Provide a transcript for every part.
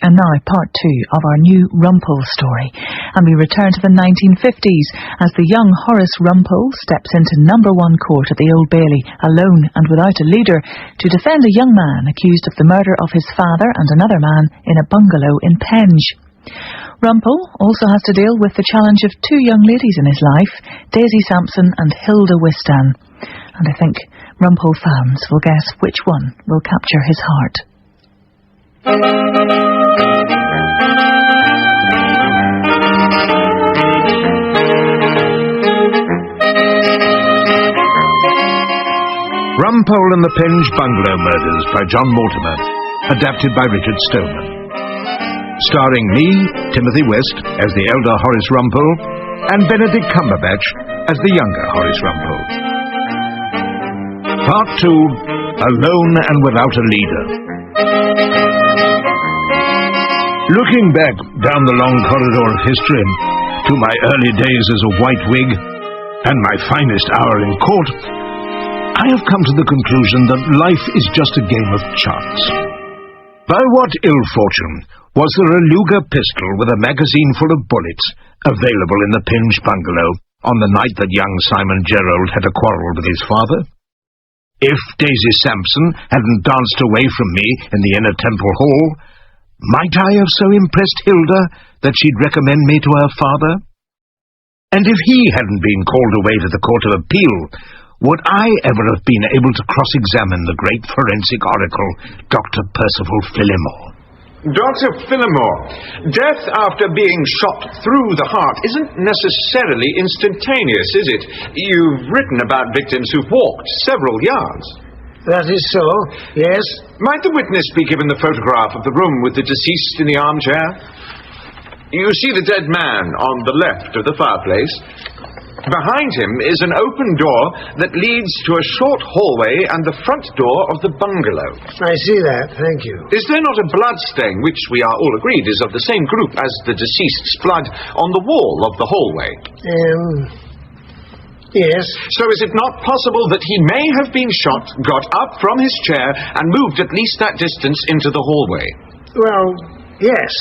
And now part 2 of our new Rumpole story, and we return to the 1950s as the young Horace Rumpole steps into number 1 court at the Old Bailey, alone and without a leader, to defend a young man accused of the murder of his father and another man in a bungalow in Penge. Rumpole also has to deal with the challenge of 2 young ladies in his life, Daisy Sampson and Hilda Wistan. And I think Rumpole fans will guess which one will capture his heart. Rumpole and the Penge Bungalow Murders by John Mortimer, adapted by Richard Stillman. Starring me, Timothy West, as the elder Horace Rumpole, and Benedict Cumberbatch as the younger Horace Rumpole. Part 2, Alone and Without a Leader. Looking back down the long corridor of history to my early days as a white wig and my finest hour in court, I have come to the conclusion that life is just a game of chance. By what ill fortune was there a Luger pistol with a magazine full of bullets available in the Penge Bungalow on the night that young Simon Gerald had a quarrel with his father? If Daisy Sampson hadn't danced away from me in the inner Temple Hall, might I have so impressed Hilda that she'd recommend me to her father? And if he hadn't been called away to the Court of Appeal, would I ever have been able to cross-examine the great forensic oracle, Dr. Percival Fillimore? Dr. Fillimore, death after being shot through the heart isn't necessarily instantaneous, is it? You've written about victims who've walked several yards. That is so, yes. Might the witness be given the photograph of the room with the deceased in the armchair? You see the dead man on the left of the fireplace. Behind him is an open door that leads to a short hallway and the front door of the bungalow. I see that, thank you. Is there not a blood stain, which we are all agreed is of the same group as the deceased's blood, on the wall of the hallway? Yes. So is it not possible that he may have been shot, got up from his chair, and moved at least that distance into the hallway? Well, yes.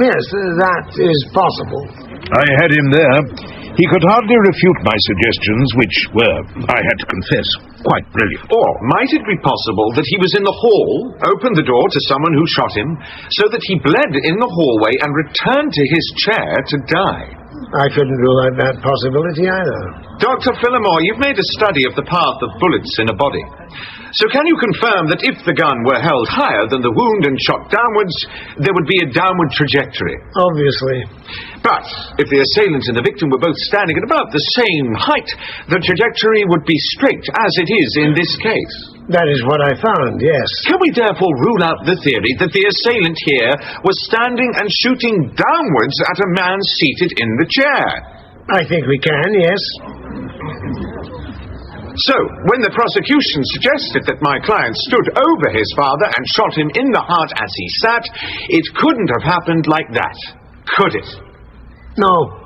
Yes, that is possible. I had him there. He could hardly refute my suggestions, which were, I had to confess, quite brilliant. Or might it be possible that he was in the hall, opened the door to someone who shot him, so that he bled in the hallway and returned to his chair to die? I couldn't rule out that possibility either. Dr. Fillimore, you've made a study of the path of bullets in a body. So can you confirm that if the gun were held higher than the wound and shot downwards, there would be a downward trajectory? Obviously. But if the assailant and the victim were both standing at about the same height, the trajectory would be straight, as it is in this case. That is what I found, yes. Can we therefore rule out the theory that the assailant here was standing and shooting downwards at a man seated in the chair? I think we can, yes. So, when the prosecution suggested that my client stood over his father and shot him in the heart as he sat, it couldn't have happened like that, could it? No,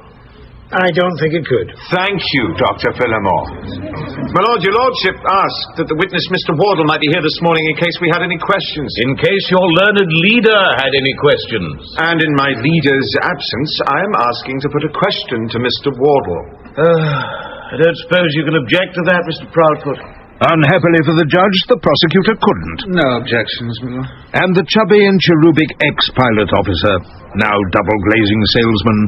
I don't think it could. Thank you, Dr. Fillimore. My lord, your lordship asked that the witness, Mr. Wardle, might be here this morning in case we had any questions. In case your learned leader had any questions. And in my leader's absence, I am asking to put a question to Mr. Wardle. I don't suppose you can object to that, Mr. Proudfoot? Unhappily for the judge, the prosecutor couldn't. No objections, my lord. And the chubby and cherubic ex-pilot officer, now double-glazing salesman,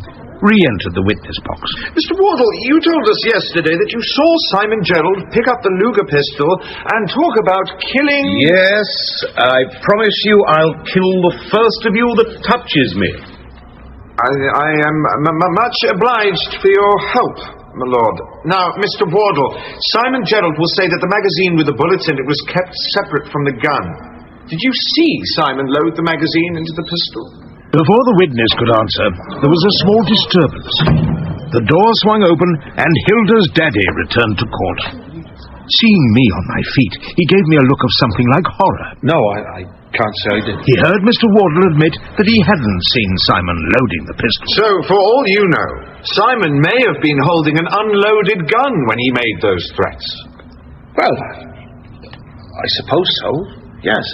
re-entered the witness box. Mr. Wardle, you told us yesterday that you saw Simon Gerald pick up the Luger pistol and talk about killing... Yes, I promise you I'll kill the first of you that touches me. I am much obliged for your help, my lord. Now, Mr. Wardle, Simon Gerald will say that the magazine with the bullets in it was kept separate from the gun. Did you see Simon load the magazine into the pistol? Before the witness could answer, there was a small disturbance. The door swung open, and Hilda's daddy returned to court. Seeing me on my feet, he gave me a look of something like horror. No, I can't say I did. He heard Mr. Wardle admit that he hadn't seen Simon loading the pistol. So, for all you know, Simon may have been holding an unloaded gun when he made those threats. Well, I suppose so, yes.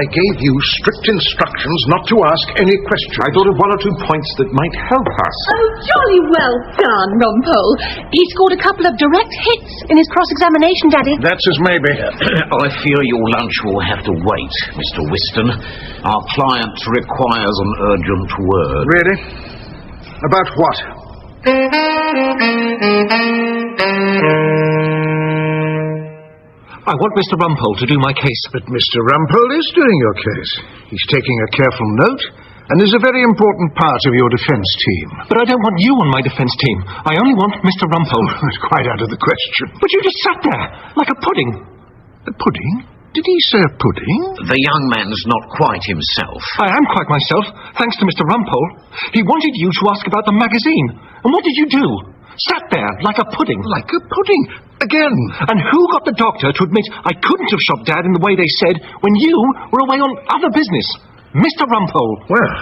I gave you strict instructions not to ask any questions. I thought of one or two points that might help us. Oh, jolly well done, Rumpole. He scored a couple of direct hits in his cross-examination, Daddy. That's as maybe. I fear your lunch will have to wait, Mr. Whiston. Our client requires an urgent word. Really? About what? I want Mr. Rumpole to do my case. But Mr. Rumpole is doing your case. He's taking a careful note and is a very important part of your defence team. But I don't want you on my defence team. I only want Mr. Rumpole. Oh, that's quite out of the question. But you just sat there, like a pudding. A pudding? Did he say a pudding? The young man's not quite himself. I am quite myself, thanks to Mr. Rumpole. He wanted you to ask about the magazine. And what did you do? Sat there, like a pudding. Like a pudding? Again? And who got the doctor to admit I couldn't have shot Dad in the way they said when you were away on other business? Mr. Rumpole. Well,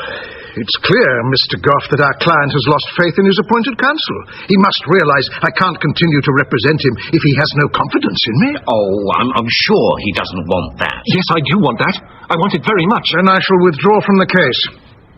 it's clear, Mr. Goff, that our client has lost faith in his appointed counsel. He must realise I can't continue to represent him if he has no confidence in me. Oh, I'm sure he doesn't want that. Yes, I do want that. I want it very much. Then I shall withdraw from the case.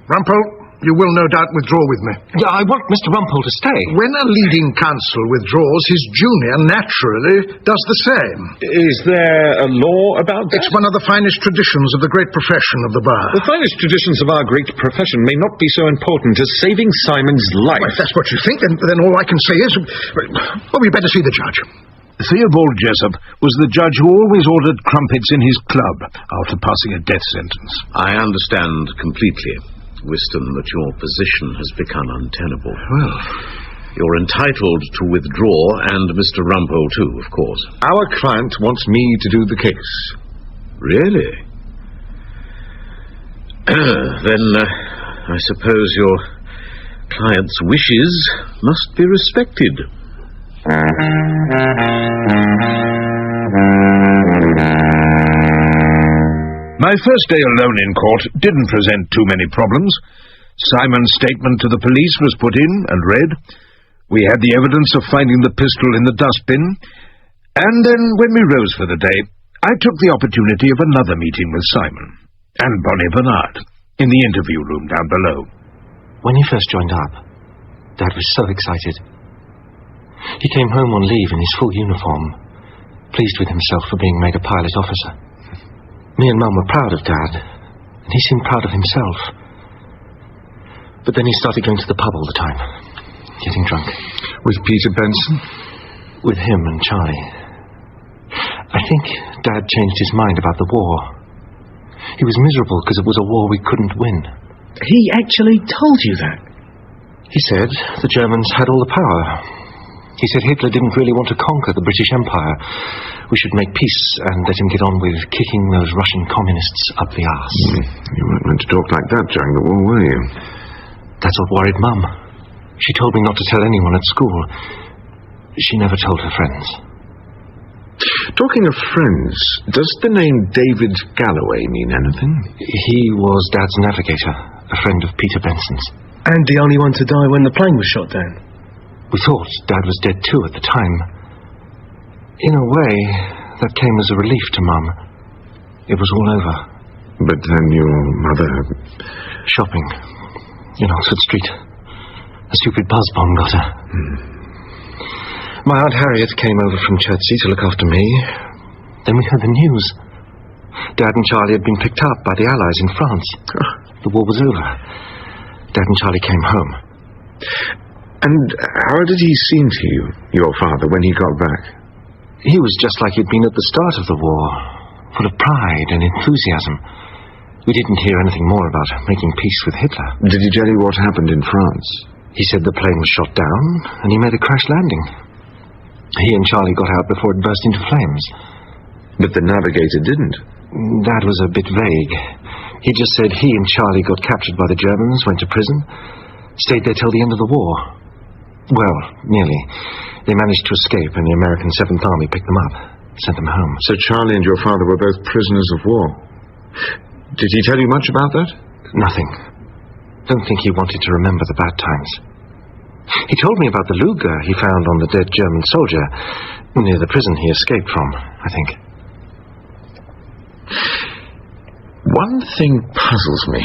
Rumpole, you will no doubt withdraw with me. Yeah, I want Mr. Rumpole to stay. When a leading counsel withdraws, his junior naturally does the same. Is there a law about that? It's one of the finest traditions of the great profession of the bar. The finest traditions of our great profession may not be so important as saving Simon's life. Well, if that's what you think, then all I can say is... Well, we'd better see the judge. Theobald Jessup was the judge who always ordered crumpets in his club after passing a death sentence. I understand completely, Whiston, that your position has become untenable. Well, you're entitled to withdraw, and Mr. Rumpole too, of course. Our client wants me to do the case. Really? Then, I suppose your client's wishes must be respected. My first day alone in court didn't present too many problems. Simon's statement to the police was put in and read. We had the evidence of finding the pistol in the dustbin. And then, when we rose for the day, I took the opportunity of another meeting with Simon and Bonnie Bernard in the interview room down below. When he first joined up, Dad was so excited. He came home on leave in his full uniform, pleased with himself for being made a pilot officer. Me and Mum were proud of Dad, and he seemed proud of himself. But then he started going to the pub all the time, getting drunk. With Peter Benson? With him and Charlie. I think Dad changed his mind about the war. He was miserable because it was a war we couldn't win. He actually told you that? He said the Germans had all the power. He said Hitler didn't really want to conquer the British Empire. We should make peace and let him get on with kicking those Russian communists up the arse. You weren't meant to talk like that during the war, were you? That's what worried Mum. She told me not to tell anyone at school. She never told her friends. Talking of friends, does the name David Galloway mean anything? He was Dad's navigator, a friend of Peter Benson's. And the only one to die when the plane was shot down? We thought Dad was dead too at the time. In a way, that came as a relief to Mum. It was all over. But then your mother... Shopping in Oxford Street. A stupid buzz bomb got her. My Aunt Harriet came over from Chertsey to look after me. Then we heard the news. Dad and Charlie had been picked up by the Allies in France. The war was over. Dad and Charlie came home. And how did he seem to you, your father, when he got back? He was just like he'd been at the start of the war, full of pride and enthusiasm. We didn't hear anything more about making peace with Hitler. Did he tell you what happened in France? He said the plane was shot down, and he made a crash landing. He and Charlie got out before it burst into flames. But the navigator didn't. That was a bit vague. He just said he and Charlie got captured by the Germans, went to prison, stayed there till the end of the war. Well, nearly. They managed to escape, and the American 7th Army picked them up, sent them home. So Charlie and your father were both prisoners of war. Did he tell you much about that? Nothing. Don't think he wanted to remember the bad times. He told me about the Luger he found on the dead German soldier, near the prison he escaped from, I think. one thing puzzles me.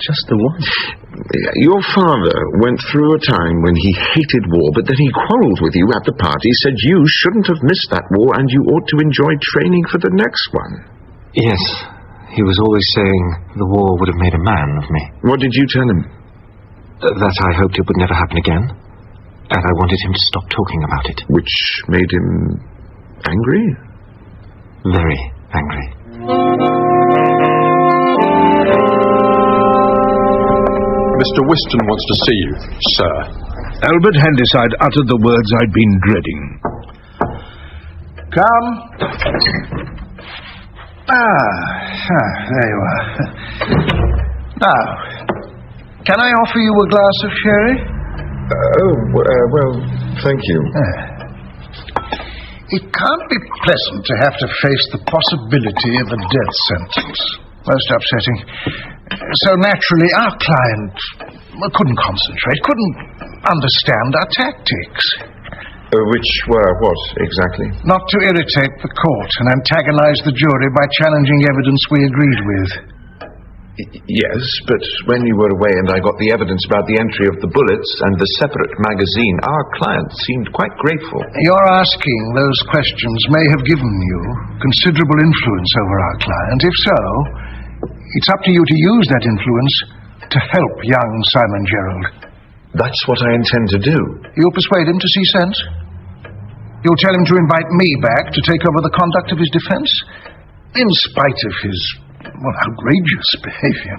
Just the one. Your father went through a time when he hated war, but then he quarrelled with you at the party, said you shouldn't have missed that war and you ought to enjoy training for the next one. Yes, he was always saying the war would have made a man of me. What did you tell him? That I hoped it would never happen again, and I wanted him to stop talking about it. Which made him angry? Very angry. Mr. Whiston wants to see you, sir. Albert Handyside uttered the words I'd been dreading. Come. There you are. Now, can I offer you a glass of sherry? Well, thank you. It can't be pleasant to have to face the possibility of a death sentence. Most upsetting. So naturally, our client couldn't concentrate, couldn't understand our tactics. Which were what, exactly? Not to irritate the court and antagonize the jury by challenging evidence we agreed with. Yes, but when you were away and I got the evidence about the entry of the bullets and the separate magazine, our client seemed quite grateful. Your asking those questions may have given you considerable influence over our client. If so, it's up to you to use that influence to help young Simon Gerald. That's what I intend to do. You'll persuade him to see sense? You'll tell him to invite me back to take over the conduct of his defense? In spite of his, outrageous behavior.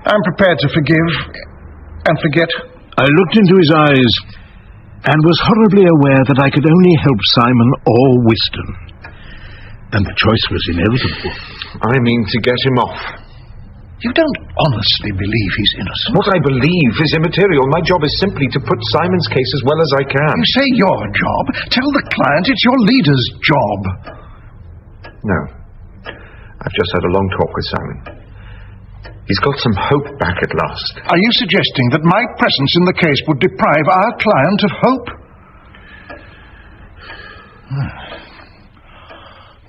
I'm prepared to forgive and forget. I looked into his eyes and was horribly aware that I could only help Simon or Whiston. And the choice was inevitable. I mean to get him off. You don't honestly believe he's innocent? What I believe is immaterial. My job is simply to put Simon's case as well as I can. You say your job. Tell the client it's your leader's job. No. I've just had a long talk with Simon. He's got some hope back at last. Are you suggesting that my presence in the case would deprive our client of hope?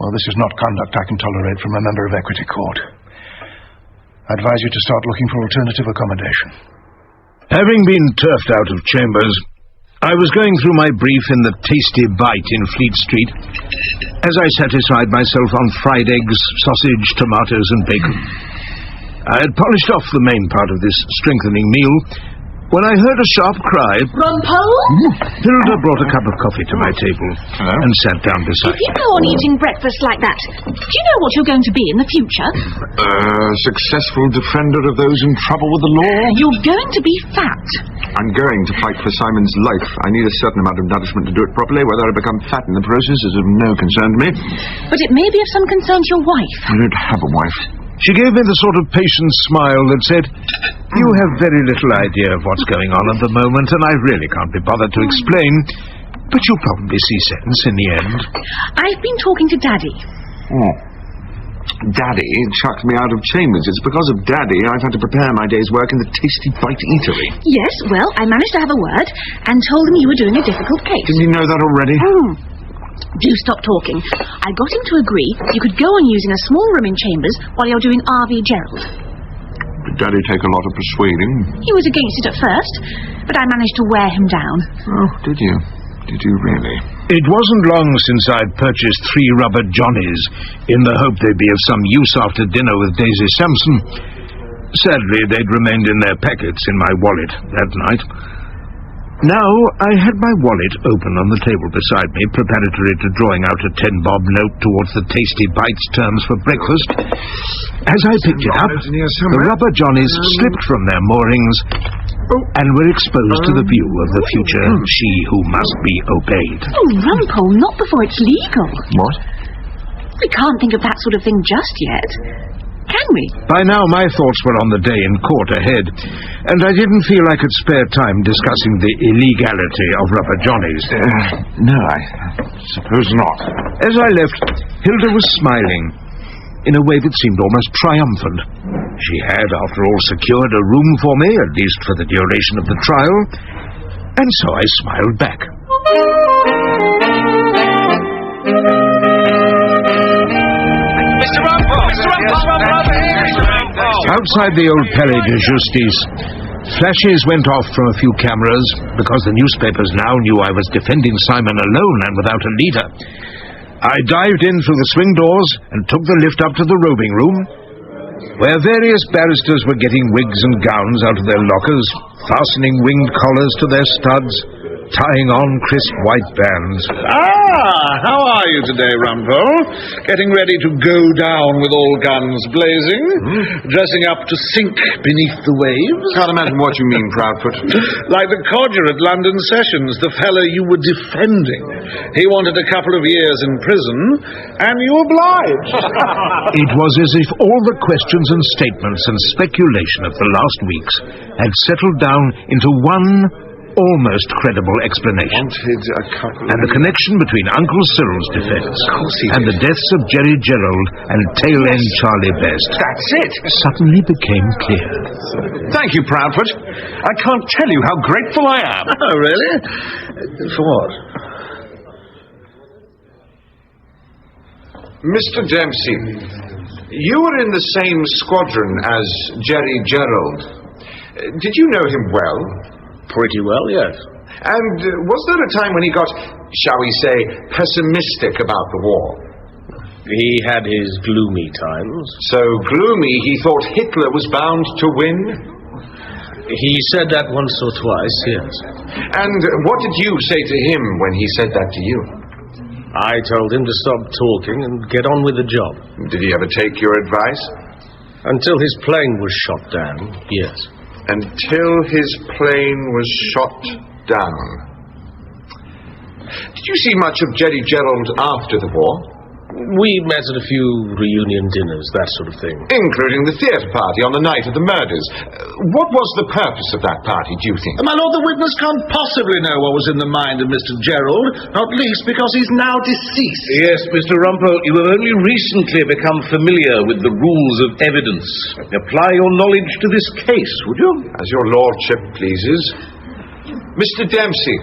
Well, this is not conduct I can tolerate from a member of Equity Court. I advise you to start looking for alternative accommodation. Having been turfed out of chambers, I was going through my brief in the Tasty Bite in Fleet Street as I satisfied myself on fried eggs, sausage, tomatoes and bacon. I had polished off the main part of this strengthening meal when I heard a sharp cry. Rumpole? Hilda brought a cup of coffee to my table and sat down beside me. If you go on eating breakfast like that, do you know what you're going to be in the future? Successful defender of those in trouble with the law? You're going to be fat. I'm going to fight for Simon's life. I need a certain amount of nourishment to do it properly. Whether I become fat in the process is of no concern to me. But it may be of some concern to your wife. I don't have a wife. She gave me the sort of patient smile that said, "You have very little idea of what's going on at the moment, and I really can't be bothered to explain, but you'll probably see sense in the end." I've been talking to Daddy. Daddy chucked me out of chambers. It's because of Daddy I've had to prepare my day's work in the Tasty Bite Eatery. Yes, well, I managed to have a word and told him you were doing a difficult case. Didn't you know that already? Do stop talking. I got him to agree you could go on using a small room in chambers while you're doing R.V. Gerald. Did Daddy take a lot of persuading? He was against it at first, but I managed to wear him down. Oh, did you? Did you really? It wasn't long since I'd purchased 3 rubber Johnnies in the hope they'd be of some use after dinner with Daisy Sampson. Sadly, they'd remained in their packets in my wallet that night. Now, I had my wallet open on the table beside me, preparatory to drawing out a 10-bob note towards the Tasty Bites terms for breakfast. As I picked it up, the rubber Johnnies slipped from their moorings and were exposed to the view of the future she who must be obeyed. Oh, Rumpole, not before it's legal. What? We can't think of that sort of thing just yet. Can we? By now my thoughts were on the day in court ahead, and I didn't feel I could spare time discussing the illegality of rubber Johnnies. No, I suppose not. As I left, Hilda was smiling, in a way that seemed almost triumphant. She had, after all, secured a room for me, at least for the duration of the trial, and so I smiled back. Mr. Rumpole! Mr. Rumpole! Outside the old Palais de Justice, flashes went off from a few cameras because the newspapers now knew I was defending Simon alone and without a leader. I dived in through the swing doors and took the lift up to the robing room, where various barristers were getting wigs and gowns out of their lockers, fastening winged collars to their studs, tying on crisp white bands. How are you today, Rumpole? Getting ready to go down with all guns blazing? Dressing up to sink beneath the waves? Can't imagine what you mean, Proudfoot. Like the codger at London Sessions, the fellow you were defending. He wanted a couple of years in prison, and you obliged. It was as if all the questions and statements and speculation of the last weeks had settled down into one almost credible explanation. And the connection between Uncle Cyril's defence and the deaths of Jerry Gerald and tail-end Charlie Best, That's it. suddenly became clear. Thank you, Proudfoot. I can't tell you how grateful I am. Oh, really? For what? Mr. Dempsey, you were in the same squadron as Jerry Gerald. Did you know him well? Pretty well, yes. And was there a time when he got, shall we say, pessimistic about the war? He had his gloomy times. So gloomy he thought Hitler was bound to win? He said that once or twice, yes. And what did you say to him when he said that to you? I told him to stop talking and get on with the job. Did he ever take your advice? Until his plane was shot down, yes. Until his plane was shot down. Did you see much of Jerry Gerald after the war? We met at a few reunion dinners, that sort of thing. Including the theatre party on the night of the murders. What was the purpose of that party, do you think? My lord, the witness can't possibly know what was in the mind of Mr. Gerald, not least because he's now deceased. Yes, Mr. Rumpole, you have only recently become familiar with the rules of evidence. Apply your knowledge to this case, would you? As your lordship pleases. Mr. Dempsey,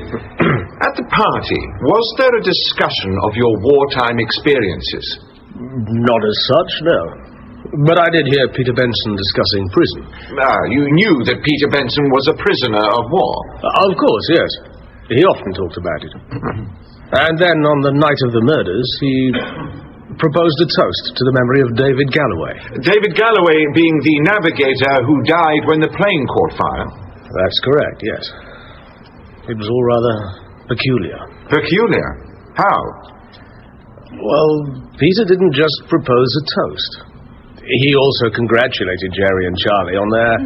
at the party, was there a discussion of your wartime experiences? Not as such, no. But I did hear Peter Benson discussing prison. You knew that Peter Benson was a prisoner of war? Of course, yes. He often talked about it. And then, on the night of the murders, he proposed a toast to the memory of David Galloway. David Galloway being the navigator who died when the plane caught fire? That's correct, yes. It was all rather peculiar. Peculiar? How? Well, Peter didn't just propose a toast. He also congratulated Jerry and Charlie on their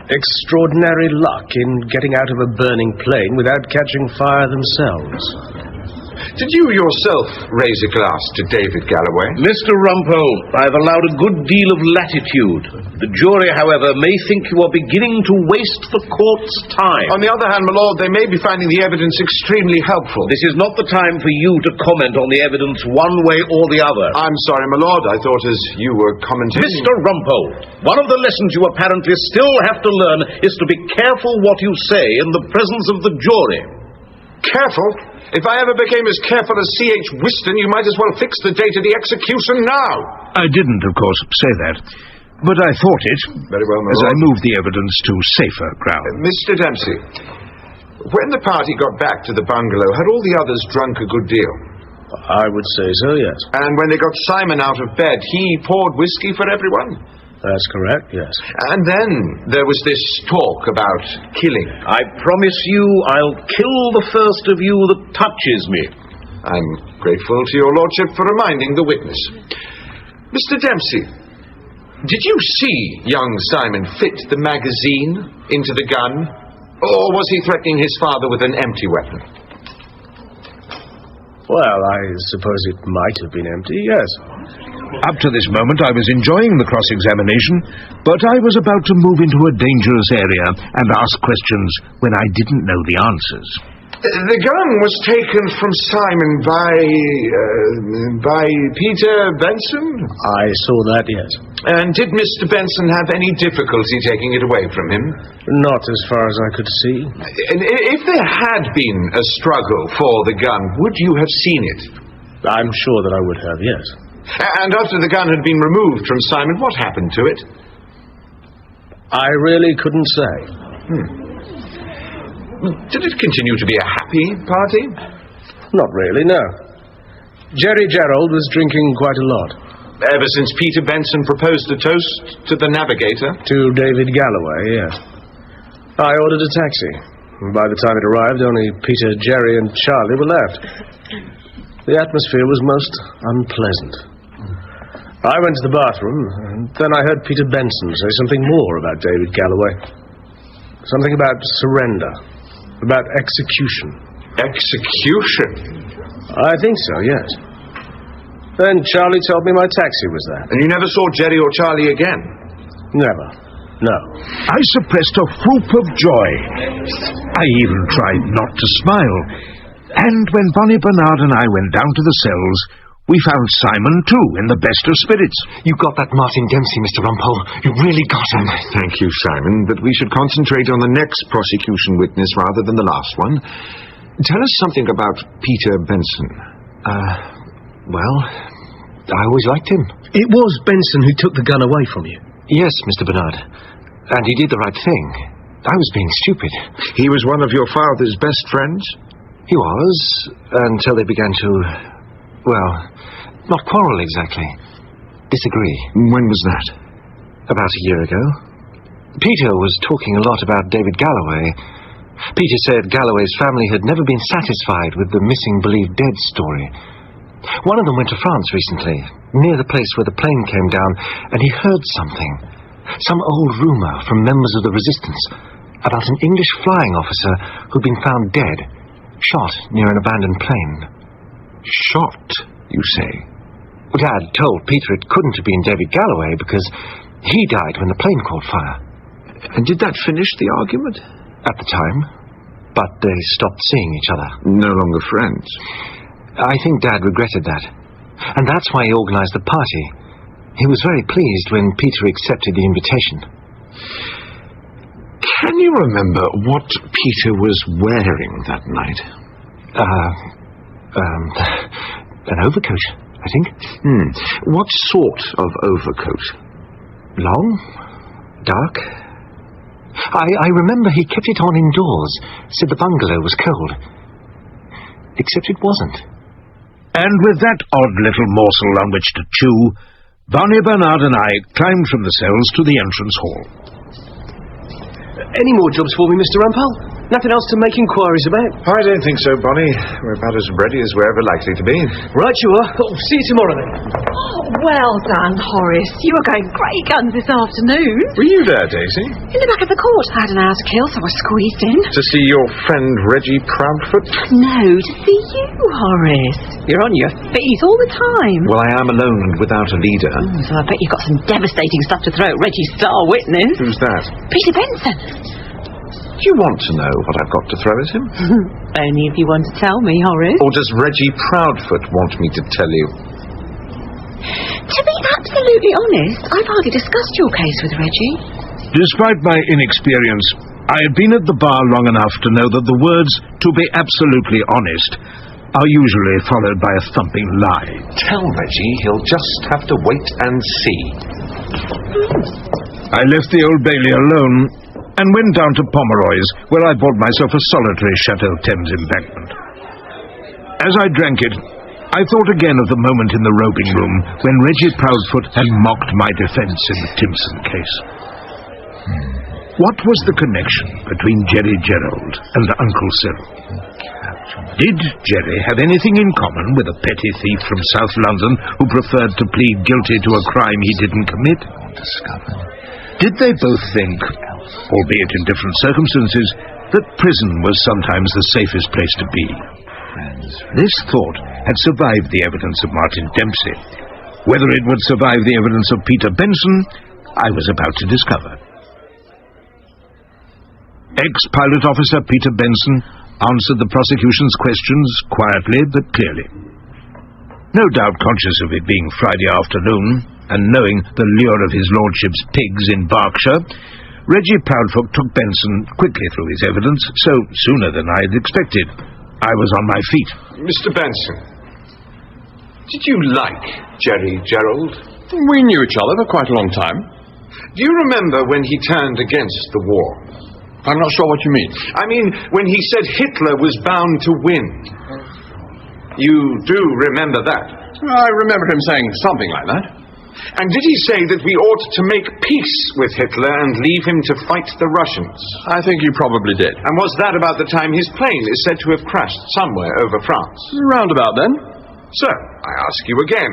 extraordinary luck in getting out of a burning plane without catching fire themselves. Did you yourself raise a glass to David Galloway? Mr. Rumpole, I have allowed a good deal of latitude. The jury, however, may think you are beginning to waste the court's time. On the other hand, my lord, they may be finding the evidence extremely helpful. This is not the time for you to comment on the evidence one way or the other. I'm sorry, my lord. I thought as you were commenting... Mr. Rumpole, one of the lessons you apparently still have to learn is to be careful what you say in the presence of the jury. Careful? If I ever became as careful as C.H. Whiston, you might as well fix the date of the execution now. I didn't, of course, say that, but I thought it. Very well, my as lord. I moved the evidence to safer ground. Mr. Dempsey, when the party got back to the bungalow, had all the others drunk a good deal? I would say so, yes. And when they got Simon out of bed, he poured whiskey for everyone? That's correct, yes. And then there was this talk about killing. I promise you I'll kill the first of you that touches me. I'm grateful to your lordship for reminding the witness. Mr. Dempsey, did you see young Simon fit the magazine into the gun? Or was he threatening his father with an empty weapon? Well, I suppose it might have been empty, yes. Up to this moment, I was enjoying the cross-examination, but I was about to move into a dangerous area and ask questions when I didn't know the answers. The gun was taken from Simon by Peter Benson? I saw that, yes. And did Mr. Benson have any difficulty taking it away from him? Not as far as I could see. And if there had been a struggle for the gun, would you have seen it? I'm sure that I would have, yes. And after the gun had been removed from Simon, what happened to it? I really couldn't say. Did it continue to be a happy party? Not really, no. Jerry Gerald was drinking quite a lot. Ever since Peter Benson proposed a toast to the navigator? To David Galloway, yes. I ordered a taxi. By the time it arrived, only Peter, Jerry, and Charlie were left. The atmosphere was most unpleasant. I went to the bathroom, and then I heard Peter Benson say something more about David Galloway. Something about surrender. About execution. Execution? I think so, yes. Then Charlie told me my taxi was there. And you never saw Jerry or Charlie again? Never. No. I suppressed a whoop of joy. I even tried not to smile. And when Bonnie Bernard and I went down to the cells, we found Simon, too, in the best of spirits. You got that Martin Dempsey, Mr. Rumpole. You really got him. Thank you, Simon, but we should concentrate on the next prosecution witness rather than the last one. Tell us something about Peter Benson. Well, I always liked him. It was Benson who took the gun away from you? Yes, Mr. Bernard. And he did the right thing. I was being stupid. He was one of your father's best friends? He was, until they began to, well, not quarrel exactly. Disagree. When was that? About a year ago. Peter was talking a lot about David Galloway. Peter said Galloway's family had never been satisfied with the missing believed dead story. One of them went to France recently, near the place where the plane came down, and he heard something. Some old rumour from members of the resistance about an English flying officer who'd been found dead, shot near an abandoned plane. Shot, you say? Dad told Peter it couldn't have been David Galloway because he died when the plane caught fire. And did that finish the argument? At the time. But they stopped seeing each other. No longer friends. I think Dad regretted that. And that's why he organised the party. He was very pleased when Peter accepted the invitation. Can you remember what Peter was wearing that night? An overcoat, I think. What sort of overcoat? Long? Dark? I remember he kept it on indoors, said the bungalow was cold. Except it wasn't. And with that odd little morsel on which to chew, Bonnie Bernard and I climbed from the cells to the entrance hall. Any more jobs for me, Mr. Rumpole? Nothing else to make inquiries about? I don't think so, Bonnie. We're about as ready as we're ever likely to be. Right you are. See you tomorrow, then. Oh, well done, Horace. You were going great guns this afternoon. Were you there, Daisy? In the back of the court. I had an hour to kill, so I squeezed in. To see your friend Reggie Proudfoot? No, to see you, Horace. You're on your feet all the time. Well, I am alone and without a leader. So I bet you've got some devastating stuff to throw at Reggie's star witness. Who's that? Peter Benson. You want to know what I've got to throw at him? Only if you want to tell me, Horace. Or does Reggie Proudfoot want me to tell you? To be absolutely honest, I've hardly discussed your case with Reggie. Despite my inexperience, I had been at the bar long enough to know that the words, "to be absolutely honest," are usually followed by a thumping lie. Tell Reggie he'll just have to wait and see. I left the Old Bailey alone and went down to Pomeroy's, where I bought myself a solitary Chateau Thames embankment. As I drank it, I thought again of the moment in the roping room when Reggie Proudfoot had mocked my defence in the Timpson case. What was the connection between Jerry Gerald and Uncle Cyril? Did Jerry have anything in common with a petty thief from South London who preferred to plead guilty to a crime he didn't commit? Did they both think, albeit in different circumstances, that prison was sometimes the safest place to be? This thought had survived the evidence of Martin Dempsey. Whether it would survive the evidence of Peter Benson, I was about to discover. Ex-pilot officer Peter Benson answered the prosecution's questions quietly but clearly. No doubt conscious of it being Friday afternoon, and knowing the lure of his lordship's pigs in Berkshire, Reggie Proudfoot took Benson quickly through his evidence, so sooner than I had expected. I was on my feet. Mr. Benson, did you like Jerry Gerald? We knew each other for quite a long time. Do you remember when he turned against the war? I'm not sure what you mean. I mean, when he said Hitler was bound to win. You do remember that? I remember him saying something like that. And did he say that we ought to make peace with Hitler and leave him to fight the Russians? I think he probably did. And was that about the time his plane is said to have crashed somewhere over France? Round about then. So, I ask you again,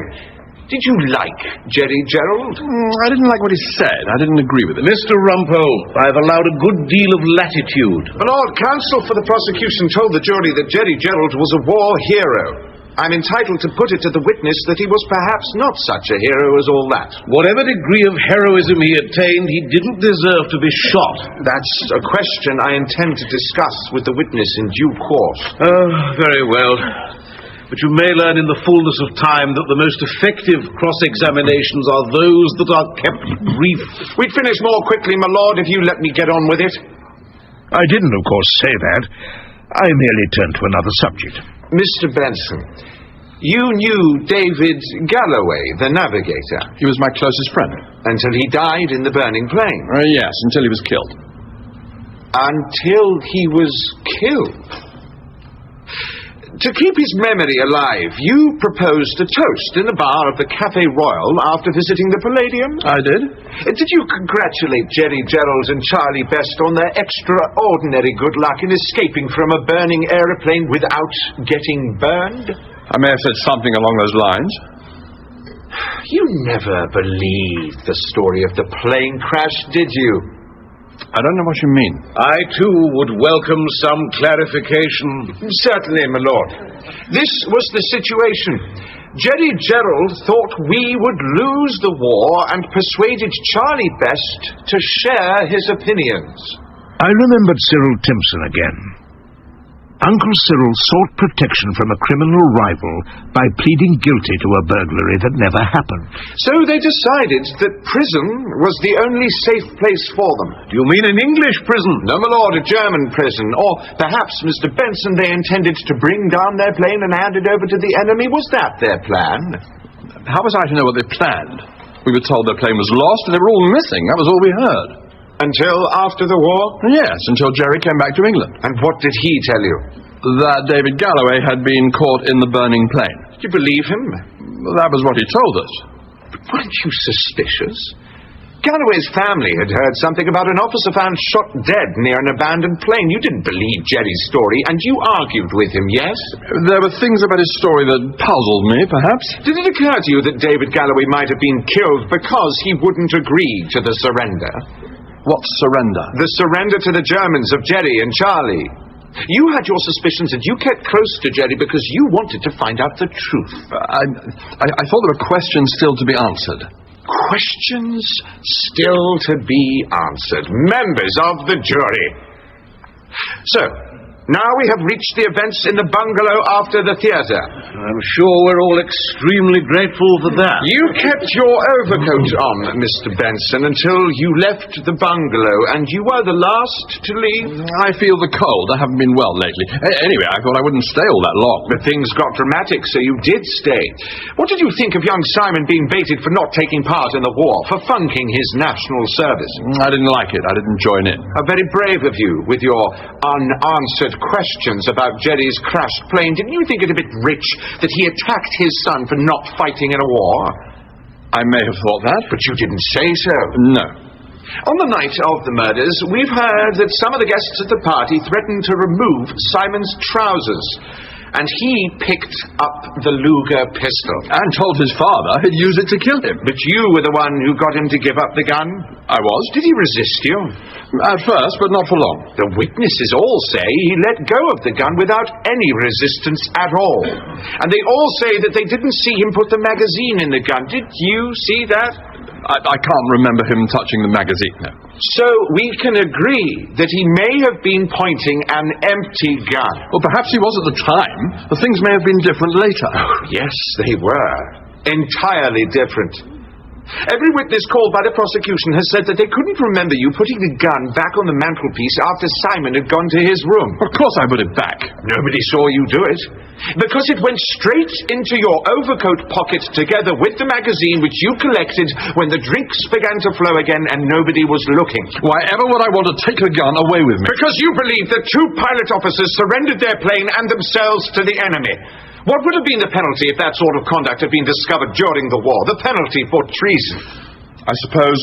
did you like Jerry Gerald? I didn't like what he said. I didn't agree with it. Mr. Rumpole, I've allowed a good deal of latitude. My Lord, counsel for the prosecution told the jury that Jerry Gerald was a war hero. I'm entitled to put it to the witness that he was perhaps not such a hero as all that. Whatever degree of heroism he attained, he didn't deserve to be shot. That's a question I intend to discuss with the witness in due course. Oh, very well. But you may learn in the fullness of time that the most effective cross-examinations are those that are kept brief. We'd finish more quickly, my lord, if you let me get on with it. I didn't, of course, say that. I merely turned to another subject. Mr. Benson, you knew David Galloway, the navigator. He was my closest friend. Until he died in the burning plane. Yes, until he was killed. Until he was killed? To keep his memory alive, you proposed a toast in the bar of the Café Royal after visiting the Palladium? I did. Did you congratulate Jerry Gerald and Charlie Best on their extraordinary good luck in escaping from a burning aeroplane without getting burned? I may have said something along those lines. You never believed the story of the plane crash, did you? I don't know what you mean. I, too, would welcome some clarification. Certainly, my lord. This was the situation. Jerry Gerald thought we would lose the war and persuaded Charlie Best to share his opinions. I remembered Cyril Timpson again. Uncle Cyril sought protection from a criminal rival by pleading guilty to a burglary that never happened. So they decided that prison was the only safe place for them. Do you mean an English prison? No, my lord, a German prison. Or perhaps, Mr. Benson, they intended to bring down their plane and hand it over to the enemy. Was that their plan? How was I to know what they planned? We were told their plane was lost and they were all missing. That was all we heard. Until after the war? Yes, until Jerry came back to England. And what did he tell you? That David Galloway had been caught in the burning plane. Did you believe him? That was what he told us. But weren't you suspicious? Galloway's family had heard something about an officer found shot dead near an abandoned plane. You didn't believe Jerry's story, and you argued with him, yes? There were things about his story that puzzled me, perhaps. Did it occur to you that David Galloway might have been killed because he wouldn't agree to the surrender? What surrender? The surrender to the Germans of Jerry and Charlie. You had your suspicions and you kept close to Jerry because you wanted to find out the truth. I thought there were questions still to be answered. Questions still to be answered. Members of the jury. So, now we have reached the events in the bungalow after the theatre. I'm sure we're all extremely grateful for that. You kept your overcoat on, Mr. Benson, until you left the bungalow, and you were the last to leave. I feel the cold. I haven't been well lately. Anyway, I thought I wouldn't stay all that long. But things got dramatic, so you did stay. What did you think of young Simon being baited for not taking part in the war, for funking his national service? I didn't like it. I didn't join in. Very brave of you, with your unanswered questions about Jerry's crashed plane. Didn't you think it a bit rich that he attacked his son for not fighting in a war? I may have thought that. But you didn't say so. No. On the night of the murders, we've heard that some of the guests at the party threatened to remove Simon's trousers, and he picked up the Luger pistol. And told his father he'd use it to kill him. But you were the one who got him to give up the gun? I was. Did he resist you? At first, but not for long. The witnesses all say he let go of the gun without any resistance at all. And they all say that they didn't see him put the magazine in the gun. Did you see that? I can't remember him touching the magazine, no. So we can agree that he may have been pointing an empty gun. Well, perhaps he was at the time. The things may have been different later. Oh, yes, they were. Entirely different. Every witness called by the prosecution has said that they couldn't remember you putting the gun back on the mantelpiece after Simon had gone to his room. Of course I put it back. Nobody saw you do it. Because it went straight into your overcoat pocket together with the magazine which you collected when the drinks began to flow again and nobody was looking. Why ever would I want to take a gun away with me? Because you believe that 2 pilot officers surrendered their plane and themselves to the enemy. What would have been the penalty if that sort of conduct had been discovered during the war? The penalty for treason. I suppose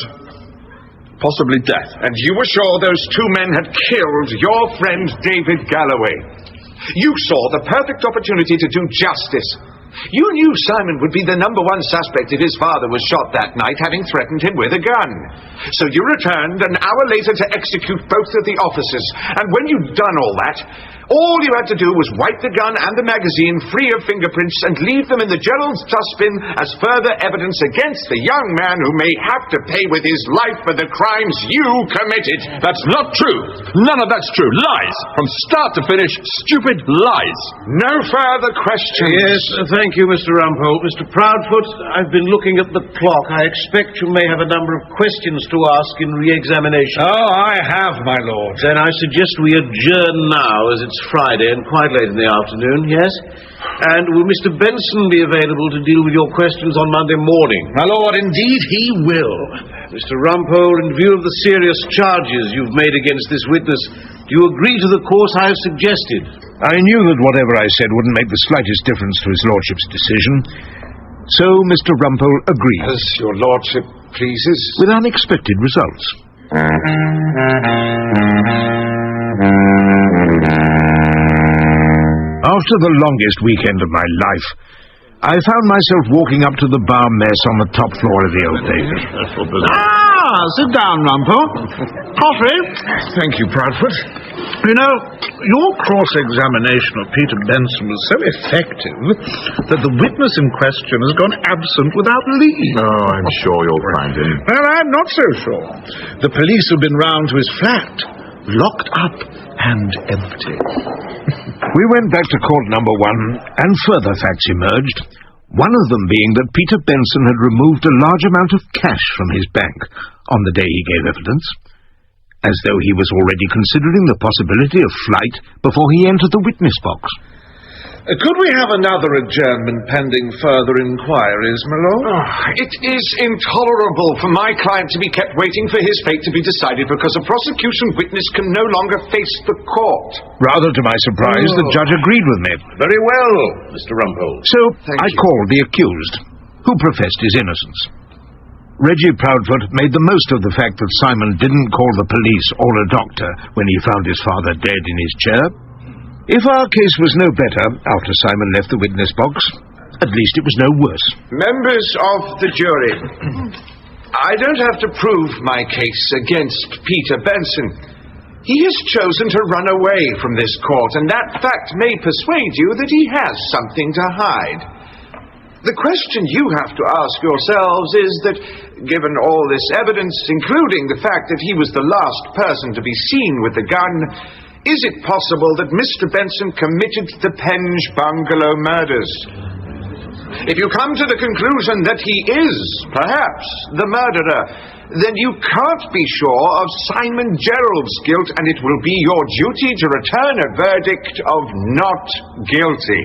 possibly death. And you were sure those 2 men had killed your friend David Galloway. You saw the perfect opportunity to do justice. You knew Simon would be the #1 suspect if his father was shot that night, having threatened him with a gun. So you returned an hour later to execute both of the officers. And when you'd done all that, all you had to do was wipe the gun and the magazine free of fingerprints and leave them in the Gerald's dustbin as further evidence against the young man who may have to pay with his life for the crimes you committed. That's not true. None of that's true. Lies. From start to finish, stupid lies. No further questions. Yes, thank you, Mr. Rumpole. Mr. Proudfoot, I've been looking at the clock. I expect you may have a number of questions to ask in re-examination. Oh, I have, my lord. Then I suggest we adjourn now, as it's Friday and quite late in the afternoon, yes? And will Mr. Benson be available to deal with your questions on Monday morning? My lord, indeed he will. Mr. Rumpole, in view of the serious charges you've made against this witness, do you agree to the course I have suggested? I knew that whatever I said wouldn't make the slightest difference to his lordship's decision. So Mr. Rumpole agreed. As your lordship pleases. With unexpected results. After the longest weekend of my life, I found myself walking up to the bar mess on the top floor of the Old Bailey. Sit down, Rumpole. Coffee? Thank you, Proudfoot. You know, your cross-examination of Peter Benson was so effective that the witness in question has gone absent without leave. Oh, I'm sure you'll find him. Well, I'm not so sure. The police have been round to his flat, locked up and empty. We went back to court #1, and further facts emerged, one of them being that Peter Benson had removed a large amount of cash from his bank on the day he gave evidence, as though he was already considering the possibility of flight before he entered the witness box. Could we have another adjournment pending further inquiries, my lord? It is intolerable for my client to be kept waiting for his fate to be decided because a prosecution witness can no longer face the court. Rather to my surprise, the judge agreed with me. Very well, Mr. Rumpole. So I called the accused, who professed his innocence. Reggie Proudfoot made the most of the fact that Simon didn't call the police or a doctor when he found his father dead in his chair. If our case was no better after Simon left the witness box, at least it was no worse. Members of the jury, I don't have to prove my case against Peter Benson. He has chosen to run away from this court, and that fact may persuade you that he has something to hide. The question you have to ask yourselves is that, given all this evidence, including the fact that he was the last person to be seen with the gun, is it possible that Mr. Benson committed the Penge Bungalow murders? If you come to the conclusion that he is, perhaps, the murderer, then you can't be sure of Simon Gerald's guilt, and it will be your duty to return a verdict of not guilty.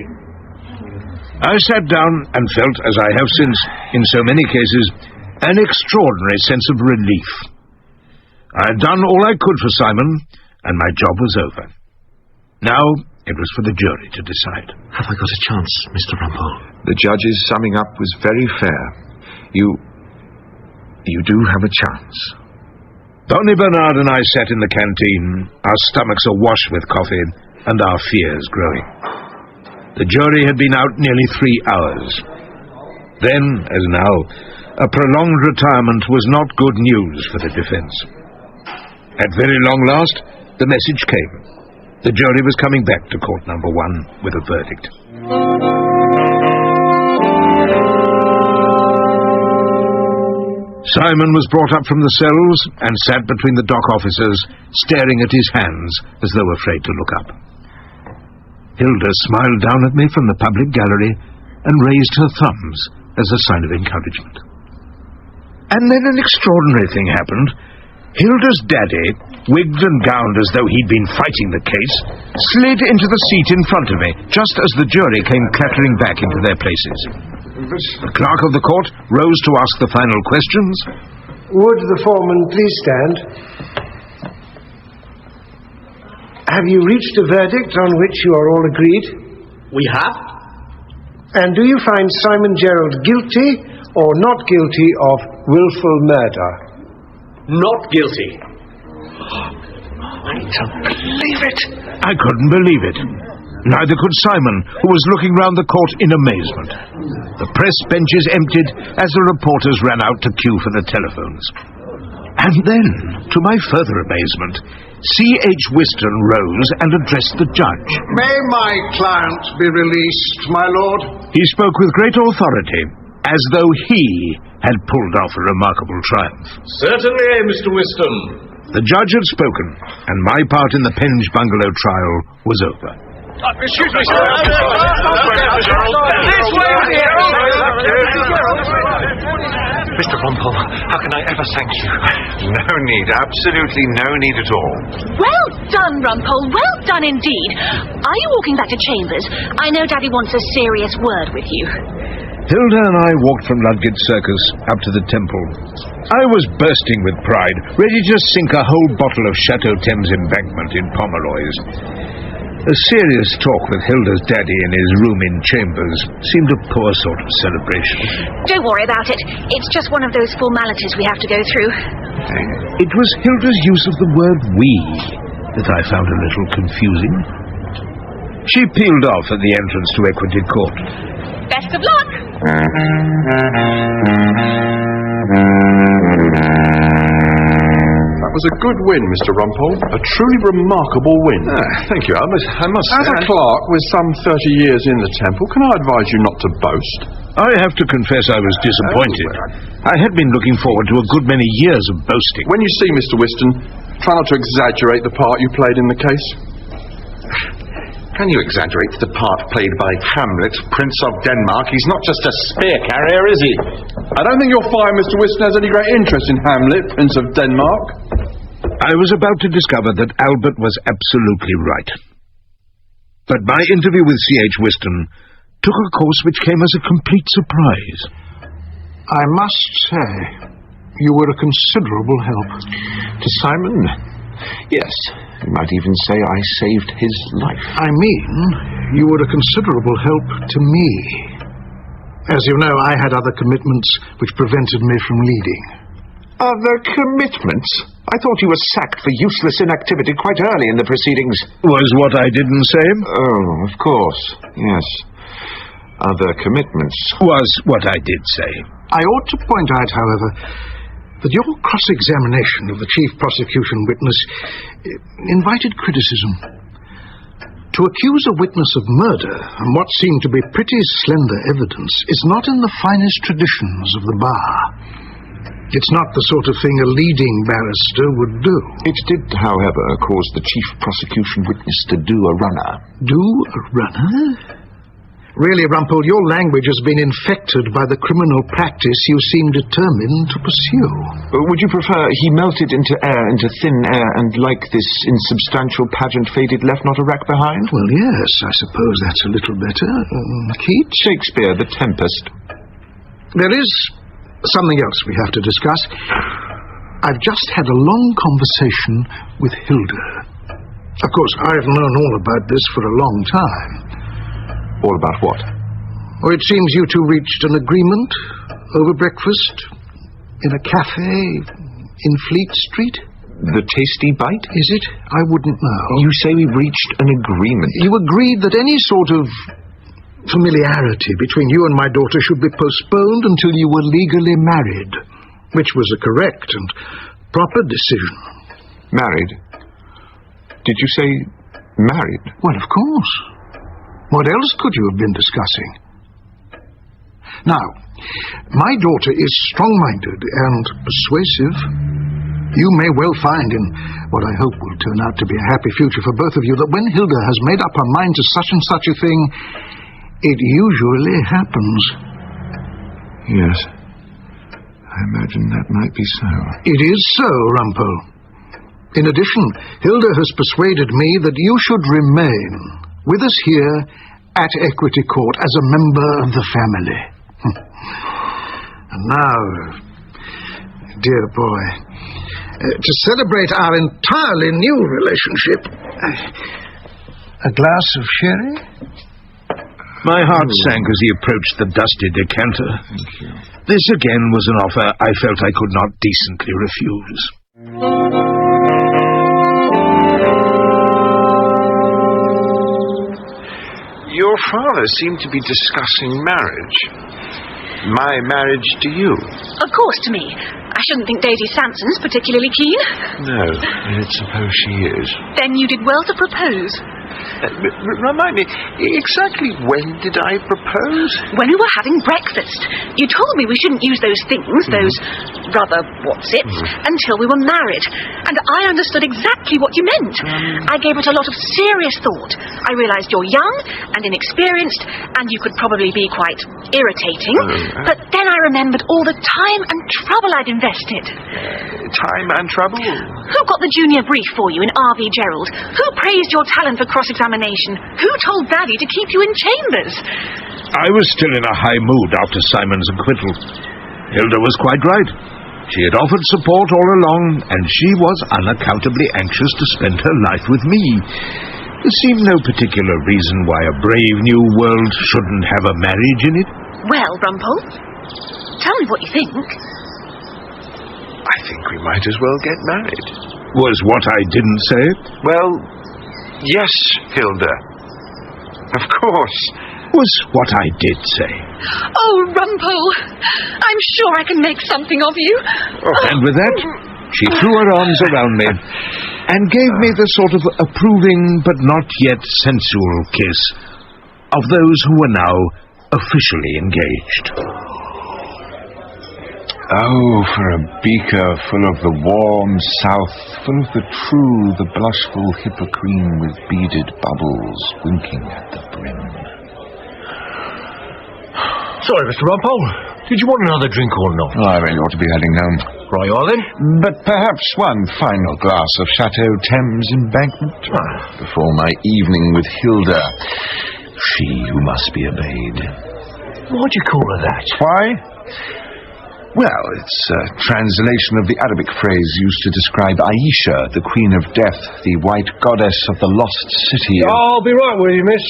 I sat down and felt, as I have since, in so many cases, an extraordinary sense of relief. I had done all I could for Simon, and my job was over. Now it was for the jury to decide. Have I got a chance, Mr. Rumpole? The judge's summing up was very fair. You do have a chance. Donny Bernard and I sat in the canteen, our stomachs awash with coffee, and our fears growing. The jury had been out nearly 3 hours. Then, as now, a prolonged retirement was not good news for the defense. At very long last, the message came. The jury was coming back to court #1 with a verdict. Simon was brought up from the cells and sat between the dock officers, staring at his hands as though afraid to look up. Hilda smiled down at me from the public gallery and raised her thumbs as a sign of encouragement. And then an extraordinary thing happened. Hilda's daddy, wigged and gowned as though he'd been fighting the case, slid into the seat in front of me, just as the jury came clattering back into their places. The clerk of the court rose to ask the final questions. Would the foreman please stand? Have you reached a verdict on which you are all agreed? We have. And do you find Simon Gerald guilty or not guilty of willful murder? Not guilty. I don't believe it. I couldn't believe it. Neither could Simon, who was looking round the court in amazement. The press benches emptied as the reporters ran out to queue for the telephones. And then, to my further amazement, C.H. Whiston rose and addressed the judge. May my client be released, my lord? He spoke with great authority, as though he had pulled off a remarkable triumph. Certainly, Mr. Whiston. The judge had spoken, and my part in the Penge Bungalow trial was over. Excuse me, sir. This way, Mr. Rumpole, how can I ever thank you? No need, absolutely no need at all. Well done, Rumpole, well done indeed. Are you walking back to Chambers? I know Daddy wants a serious word with you. Hilda and I walked from Ludgate Circus up to the temple. I was bursting with pride, ready to sink a whole bottle of Chateau Thames Embankment in Pomeroy's. A serious talk with Hilda's daddy in his room in Chambers seemed a poor sort of celebration. Don't worry about it. It's just one of those formalities we have to go through. It was Hilda's use of the word we that I found a little confusing. She peeled off at the entrance to Equity Court. Best of luck! That was a good win, Mr. Rumpole. A truly remarkable win. Thank you, Albert. I must As a clerk with some 30 years in the temple, can I advise you not to boast? I have to confess I was disappointed. I had been looking forward to a good many years of boasting. When you see Mr. Whiston, try not to exaggerate the part you played in the case. Can you exaggerate the part played by Hamlet, Prince of Denmark? He's not just a spear carrier, is he? I don't think you'll find Mr. Whiston has any great interest in Hamlet, Prince of Denmark. I was about to discover that Albert was absolutely right. But my interview with C.H. Whiston took a course which came as a complete surprise. I must say, you were a considerable help. To Simon? Yes. You might even say I saved his life. I mean, you were a considerable help to me. As you know, I had other commitments which prevented me from leading. Other commitments? I thought you were sacked for useless inactivity quite early in the proceedings. Was what I didn't say? Oh, of course, yes. Other commitments. Was what I did say. I ought to point out, however, that your cross-examination of the chief prosecution witness invited criticism. To accuse a witness of murder on what seemed to be pretty slender evidence is not in the finest traditions of the bar. It's not the sort of thing a leading barrister would do. It did, however, cause the chief prosecution witness to do a runner. Do a runner? Really, Rumpole, your language has been infected by the criminal practice you seem determined to pursue. Would you prefer he melted into air, into thin air, and like this insubstantial pageant faded, left not a wreck behind? Well, yes, I suppose that's a little better. Keats? Shakespeare, The Tempest. There is something else we have to discuss. I've just had a long conversation with Hilda. Of course, I've known all about this for a long time. All about what? Oh, it seems you two reached an agreement over breakfast in a cafe in Fleet Street. The Tasty Bite? Is it? I wouldn't know. You say we reached an agreement. You agreed that any sort of familiarity between you and my daughter should be postponed until you were legally married, which was a correct and proper decision. Married? Did you say married? Well, of course. What else could you have been discussing? Now, my daughter is strong-minded and persuasive. You may well find in what I hope will turn out to be a happy future for both of you that when Hilda has made up her mind to such and such a thing, it usually happens. Yes. I imagine that might be so. It is so, Rumpole. In addition, Hilda has persuaded me that you should remain with us here at Equity Court as a member of the family. And now, dear boy, to celebrate our entirely new relationship, a glass of sherry? My heart sank as he approached the dusty decanter. Thank you. This again was an offer I felt I could not decently refuse. Your father seemed to be discussing marriage. My marriage to you. Of course, to me. I shouldn't think Daisy Sanson's particularly keen. No, I suppose she is. Then you did well to propose. Remind me, exactly when did I propose? When we were having breakfast. You told me we shouldn't use those things, those rather what's-its, until we were married. And I understood exactly what you meant. I gave it a lot of serious thought. I realized you're young and inexperienced, and you could probably be quite irritating. But then I remembered all the time and trouble I'd invested. Time and trouble? Who got the junior brief for you in R.V. Gerald? Who praised your talent for cross-examination? Who told Daddy to keep you in chambers? I was still in a high mood after Simon's acquittal. Hilda was quite right. She had offered support all along, and she was unaccountably anxious to spend her life with me. There seemed no particular reason why a brave new world shouldn't have a marriage in it. Well, Rumpole, tell me what you think. I think we might as well get married. Was what I didn't say? Well, yes, Hilda. Of course. Was what I did say. Oh, Rumpole, I'm sure I can make something of you. And with that, she threw her arms around me and gave me the sort of approving but not yet sensual kiss of those who were now officially engaged. Oh, for a beaker full of the warm south, full of the true, the blushful hippocrene with beaded bubbles winking at the brim. Sorry, Mr. Rumpole. Did you want another drink or not? Oh, I really ought to be heading home. Right, you are then. But perhaps one final glass of Chateau Thames Embankment before my evening with Hilda, she who must be obeyed. Why'd you call her that? Why? Well, it's a translation of the Arabic phrase used to describe Aisha, the Queen of Death, the white goddess of the lost city. I'll be right with you, miss.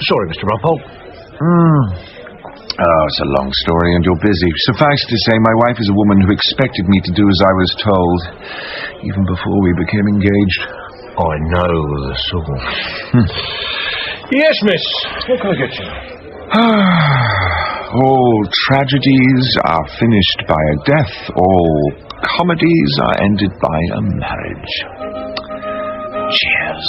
Sorry, Mr. Rumpole. Oh, it's a long story and you're busy. Suffice to say, my wife is a woman who expected me to do as I was told, even before we became engaged. I know the sort. Yes, miss. What can I get you? All tragedies are finished by a death. All comedies are ended by a marriage. Cheers.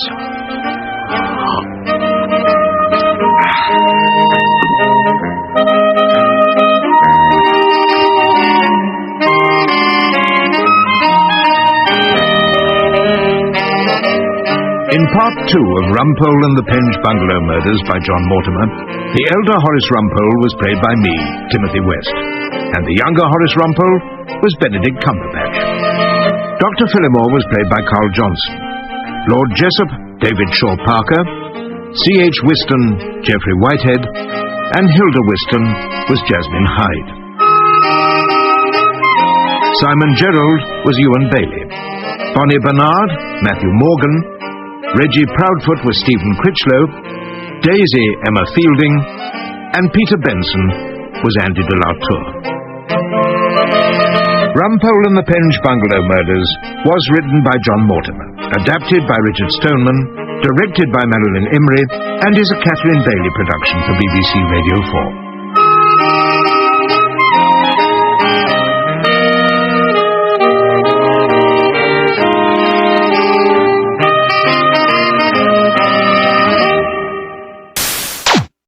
In Part 2 of Rumpole and the Penge Bungalow Murders by John Mortimer, the elder Horace Rumpole was played by me, Timothy West, and the younger Horace Rumpole was Benedict Cumberbatch. Dr. Fillimore was played by Carl Johnson, Lord Jessup, David Shaw Parker, C.H. Whiston, Geoffrey Whitehead, and Hilda Whiston was Jasmine Hyde. Simon Gerald was Ewan Bailey, Bonnie Bernard, Matthew Morgan, Reggie Proudfoot was Stephen Critchlow, Daisy Emma Fielding, and Peter Benson was Andy de la Tour. Rumpole and the Penge Bungalow Murders was written by John Mortimer, adapted by Richard Stoneman, directed by Marilyn Imrie, and is a Catherine Bailey production for BBC Radio 4.